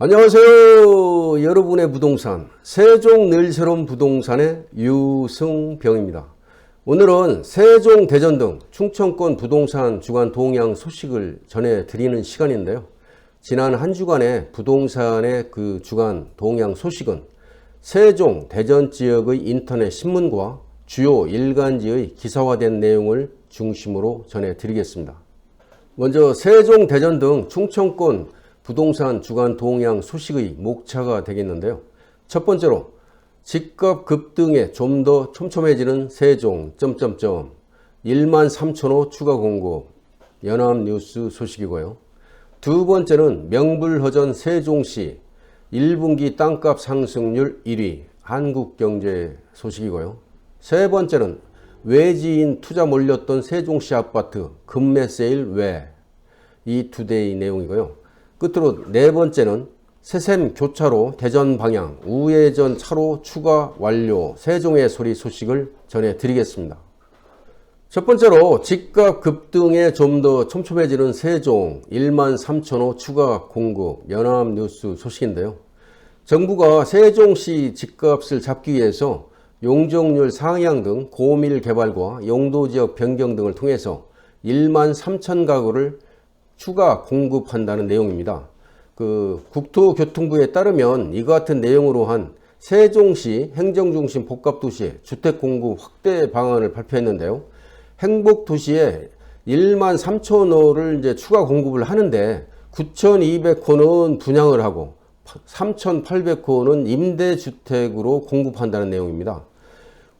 안녕하세요. 여러분의 부동산 세종 늘새로운 부동산의 유승병입니다. 오늘은 세종, 대전 등 충청권 부동산 주간 동향 소식을 전해드리는 시간인데요. 지난 한 주간의 부동산의 그 주간 동향 소식은 세종, 대전 지역의 인터넷 신문과 주요 일간지의 기사화된 내용을 중심으로 전해드리겠습니다. 먼저 세종, 대전 등 충청권 부동산 주간 동향 소식의 목차가 되겠는데요. 첫 번째로 집값 급등에 좀 더 촘촘해지는 세종... 13,000호 추가 공급 연합뉴스 소식이고요. 두 번째는 명불허전 세종시 1분기 땅값 상승률 1위 한국경제 소식이고요. 세 번째는 외지인 투자 몰렸던 세종시 아파트 급매 세일 왜, 이 두 대의 내용이고요. 끝으로 네 번째는 새샘 교차로 대전 방향 우회전 차로 추가 완료 세종의 소리 소식을 전해드리겠습니다. 첫 번째로 집값 급등에 좀 더 촘촘해지는 세종 13,000호 추가 공급 연합뉴스 소식인데요. 정부가 세종시 집값을 잡기 위해서 용적률 상향 등 고밀 개발과 용도지역 변경 등을 통해서 13,000가구를 추가 공급한다는 내용입니다. 국토교통부에 따르면 이와 같은 내용으로 한 세종시 행정중심 복합도시의 주택공급 확대 방안을 발표했는데요. 행복도시에 13,000호를 이제 추가 공급을 하는데 9,200호는 분양을 하고 3,800호는 임대주택으로 공급한다는 내용입니다.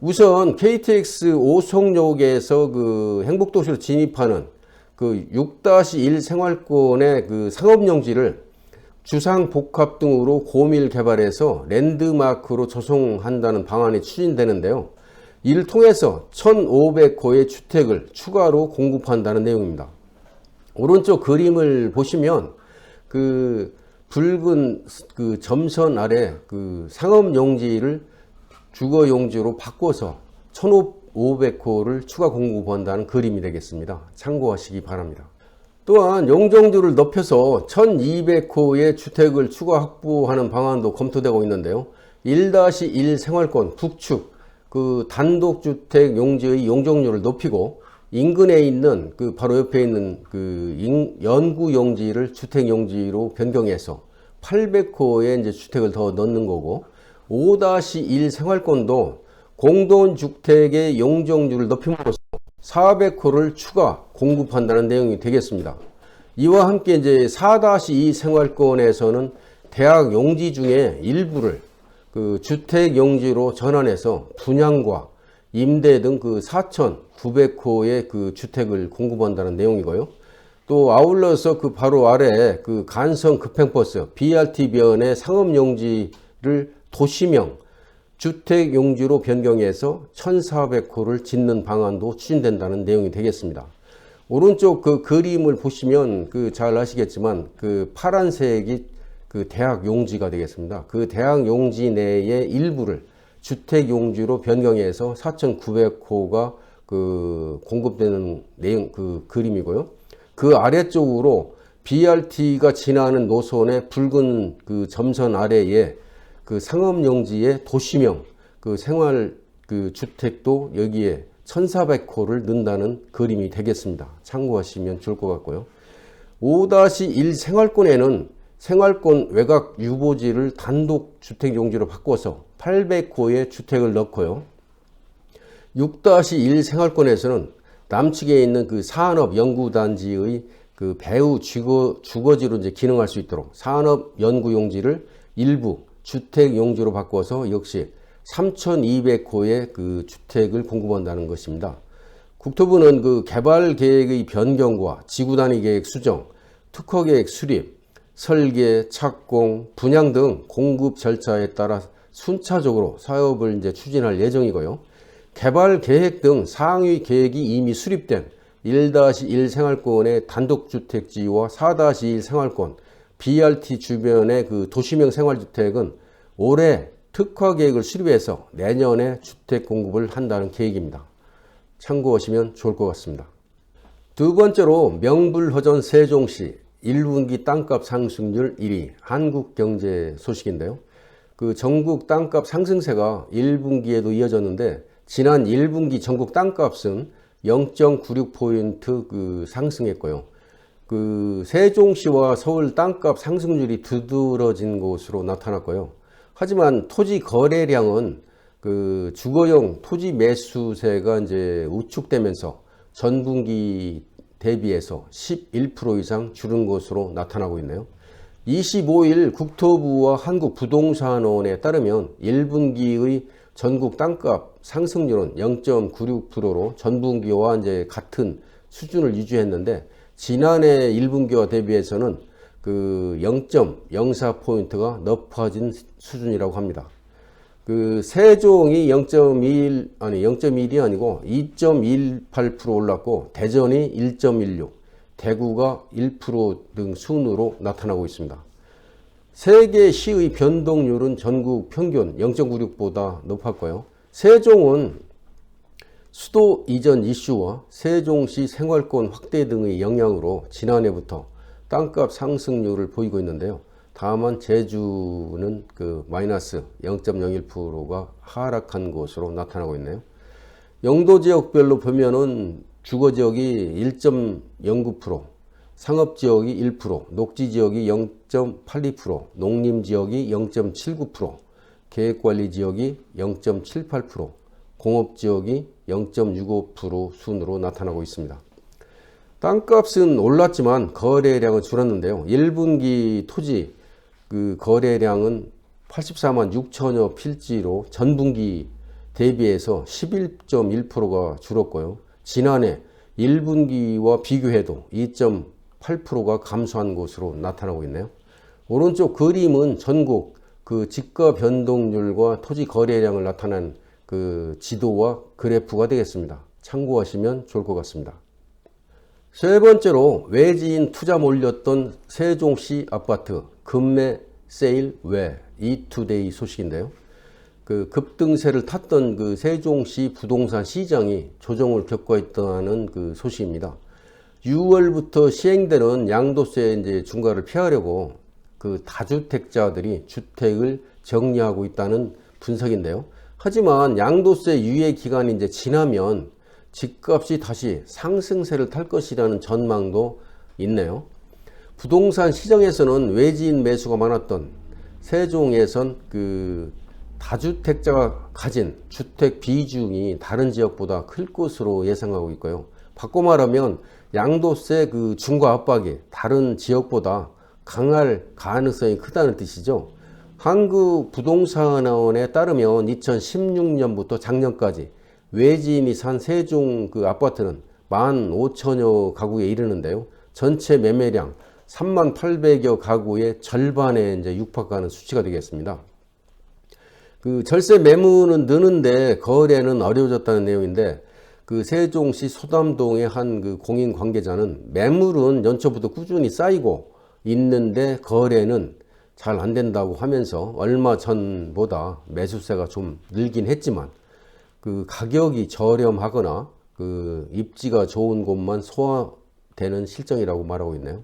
우선 KTX 오송역에서 행복도시로 진입하는 6-1 생활권의 상업용지를 주상복합 등으로 고밀 개발해서 랜드마크로 조성한다는 방안이 추진되는데요. 이를 통해서 1,500호의 주택을 추가로 공급한다는 내용입니다. 오른쪽 그림을 보시면 붉은 점선 아래 상업용지를 주거용지로 바꿔서 1,500호를 추가 공급한다는 그림이 되겠습니다. 참고하시기 바랍니다. 또한 용적률을 높여서 1,200호의 주택을 추가 확보하는 방안도 검토되고 있는데요. 1-1 생활권 북측 단독주택 용지의 용적률을 높이고 인근에 있는 바로 옆에 있는 연구 용지를 주택 용지로 변경해서 800호의 이제 주택을 더 넣는 거고 5-1 생활권도 공동주택의 용적률을 높임으로써 400호를 추가 공급한다는 내용이 되겠습니다. 이와 함께 이제 4-2 생활권에서는 대학 용지 중에 일부를 주택 용지로 전환해서 분양과 임대 등 4,900호의 주택을 공급한다는 내용이고요. 또 아울러서 바로 아래 간선 급행버스 BRT 변의 상업 용지를 도시명 주택 용지로 변경해서 1,400호를 짓는 방안도 추진된다는 내용이 되겠습니다. 오른쪽 그림을 보시면 잘 아시겠지만 파란색이 대학 용지가 되겠습니다. 대학 용지 내의 일부를 주택 용지로 변경해서 4,900호가 공급되는 내용 그림이고요. 그 아래쪽으로 BRT가 지나는 노선의 붉은 점선 아래에 상업용지의 도시명 생활 주택도 여기에 1,400호를 넣는다는 그림이 되겠습니다. 참고하시면 좋을 것 같고요. 5-1 생활권에는 생활권 외곽 유보지를 단독 주택 용지로 바꿔서 800호의 주택을 넣고요. 6-1 생활권에서는 남측에 있는 산업 연구단지의 배후 주거지로 이제 기능할 수 있도록 산업 연구 용지를 일부 주택 용지로 바꿔서 역시 3,200호의 주택을 공급한다는 것입니다. 국토부는 개발 계획의 변경과 지구 단위 계획 수정, 특허 계획 수립, 설계, 착공, 분양 등 공급 절차에 따라 순차적으로 사업을 이제 추진할 예정이고요. 개발 계획 등 상위 계획이 이미 수립된 1-1 생활권의 단독주택지와 4-2 생활권, BRT 주변의 도시명 생활주택은 올해 특화 계획을 수립해서 내년에 주택 공급을 한다는 계획입니다. 참고하시면 좋을 것 같습니다. 두 번째로 명불허전 세종시 1분기 땅값 상승률 1위 한국경제 소식인데요. 그 전국 땅값 상승세가 1분기에도 이어졌는데 지난 1분기 전국 땅값은 0.96포인트 그 상승했고요. 그 세종시와 서울 땅값 상승률이 두드러진 것으로 나타났고요. 하지만 토지 거래량은 그 주거용 토지 매수세가 이제 우축되면서 전분기 대비해서 11% 이상 줄은 것으로 나타나고 있네요. 25일 국토부와 한국부동산원에 따르면 1분기의 전국 땅값 상승률은 0.96%로 전분기와 이제 같은 수준을 유지했는데 지난해 1분기와 대비해서는 그 0.04포인트가 높아진 수준이라고 합니다. 그 세종이 0.1이 아니고 2.18% 올랐고 대전이 1.16, 대구가 1% 등 순으로 나타나고 있습니다. 세개 시의 변동률은 전국 평균 0.96보다 높았고요. 세종은 수도 이전 이슈와 세종시 생활권 확대 등의 영향으로 지난해부터 땅값 상승률을 보이고 있는데요. 다만 제주는 그 마이너스 0.01%가 하락한 것으로 나타나고 있네요. 영도 지역별로 보면은 주거 지역이 1.09%, 상업 지역이 1%, 녹지 지역이 0.82%, 농림 지역이 0.79%, 계획관리 지역이 0.78%, 공업 지역이 0.65% 순으로 나타나고 있습니다. 땅값은 올랐지만 거래량은 줄었는데요. 1분기 토지 그 거래량은 84만 6천여 필지로 전분기 대비해서 11.1%가 줄었고요. 지난해 1분기와 비교해도 2.8%가 감소한 것으로 나타나고 있네요. 오른쪽 그림은 전국 그 집가 변동률과 토지 거래량을 나타낸 그 지도와 그래프가 되겠습니다. 참고하시면 좋을 것 같습니다. 세 번째로 외지인 투자 몰렸던 세종시 아파트 급매 세일 외 이투데이 소식인데요. 그 급등세를 탔던 그 세종시 부동산 시장이 조정을 겪고 있다는 그 소식입니다. 6월부터 시행되는 양도세 이제 중과를 피하려고 그 다주택자들이 주택을 정리하고 있다는 분석인데요. 하지만 양도세 유예 기간이 이제 지나면 집값이 다시 상승세를 탈 것이라는 전망도 있네요. 부동산 시장에서는 외지인 매수가 많았던 세종에선 그 다주택자가 가진 주택 비중이 다른 지역보다 클 것으로 예상하고 있고요. 바꿔 말하면 양도세 그 중과 압박이 다른 지역보다 강할 가능성이 크다는 뜻이죠. 한국부동산원에 따르면 2016년부터 작년까지 외지인이 산 세종 그 아파트는 15,000여 가구에 이르는데요. 전체 매매량 38,800여 가구의 절반에 이제 육박하는 수치가 되겠습니다. 그 절세 매물은 느는데 거래는 어려워졌다는 내용인데 그 세종시 소담동의 한 그 공인 관계자는 매물은 연초부터 꾸준히 쌓이고 있는데 거래는 잘 안 된다고 하면서 얼마 전보다 매수세가 좀 늘긴 했지만 그 가격이 저렴하거나 그 입지가 좋은 곳만 소화되는 실정이라고 말하고 있네요.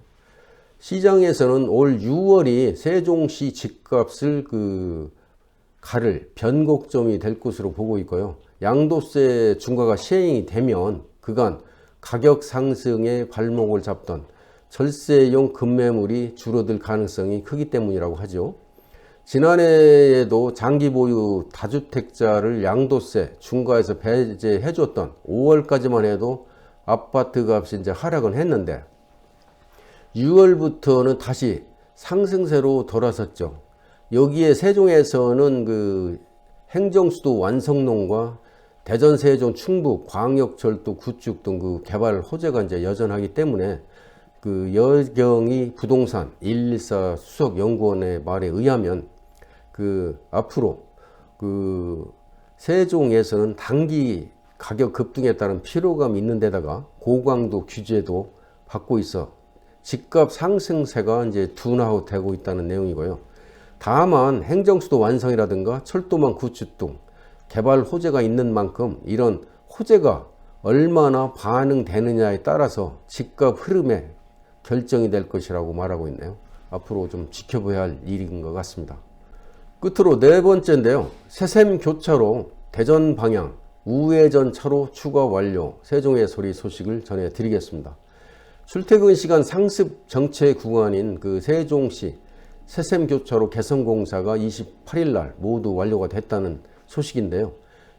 시장에서는 올 6월이 세종시 집값을 그 가를 변곡점이 될 것으로 보고 있고요. 양도세 중과가 시행이 되면 그간 가격 상승에 발목을 잡던 절세용 급매물이 줄어들 가능성이 크기 때문이라고 하죠. 지난해에도 장기 보유 다주택자를 양도세 중과에서 배제해 줬던 5월까지만 해도 아파트 값이 이제 하락은 했는데 6월부터는 다시 상승세로 돌아섰죠. 여기에 세종에서는 그 행정수도 완성론과 대전, 세종, 충북, 광역철도 구축 등 그 개발 호재가 이제 여전하기 때문에 그 여경이 부동산 114 수석 연구원의 말에 의하면 그 앞으로 그 세종에서는 단기 가격 급등에 따른 피로감이 있는 데다가 고강도 규제도 받고 있어 집값 상승세가 이제 둔화되고 있다는 내용이고요. 다만 행정수도 완성이라든가 철도망 구축 등 개발 호재가 있는 만큼 이런 호재가 얼마나 반응되느냐에 따라서 집값 흐름에 결정이 될 것이라고 말하고 있네요. 앞으로 좀 지켜봐야 할 일인 것 같습니다. 끝으로 네 번째인데요. 새샘교차로 대전 방향 우회전 차로 추가 완료 세종의 소리 소식을 전해드리겠습니다. 출퇴근 시간 상습 정체 구간인 그 세종시 새샘교차로 개선공사가 28일 날 모두 완료가 됐다는 소식인데요.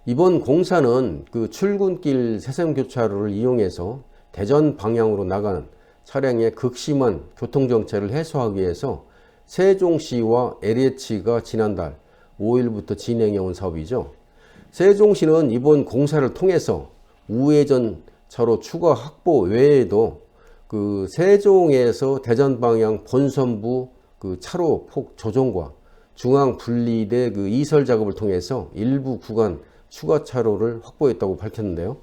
이번 공사는 그 출근길 새샘교차로를 이용해서 대전 방향으로 나가는 차량의 극심한 교통정체를 해소하기 위해서 세종시와 LH가 지난달 5일부터 진행해 온 사업이죠. 세종시는 이번 공사를 통해서 우회전 차로 추가 확보 외에도 그 세종에서 대전 방향 본선부 그 차로 폭 조정과 중앙 분리대 그 이설 작업을 통해서 일부 구간 추가 차로를 확보했다고 밝혔는데요.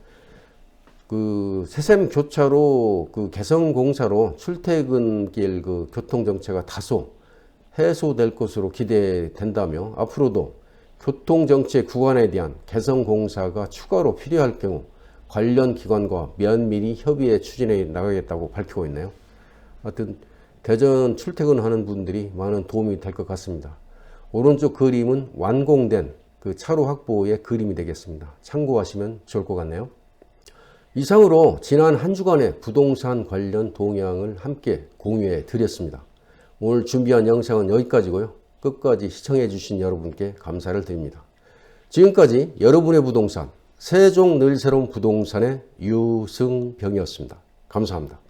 그 새샘 교차로 그 개선 공사로 출퇴근길 그 교통 정체가 다소 해소될 것으로 기대된다며 앞으로도 교통 정체 구간에 대한 개선 공사가 추가로 필요할 경우 관련 기관과 면밀히 협의해 추진해 나가겠다고 밝히고 있네요. 하여튼 대전 출퇴근하는 분들이 많은 도움이 될 것 같습니다. 오른쪽 그림은 완공된 그 차로 확보의 그림이 되겠습니다. 참고하시면 좋을 것 같네요. 이상으로 지난 한 주간의 부동산 관련 동향을 함께 공유해 드렸습니다. 오늘 준비한 영상은 여기까지고요. 끝까지 시청해 주신 여러분께 감사를 드립니다. 지금까지 여러분의 부동산 세종 늘 새로운 부동산의 유승병이었습니다. 감사합니다.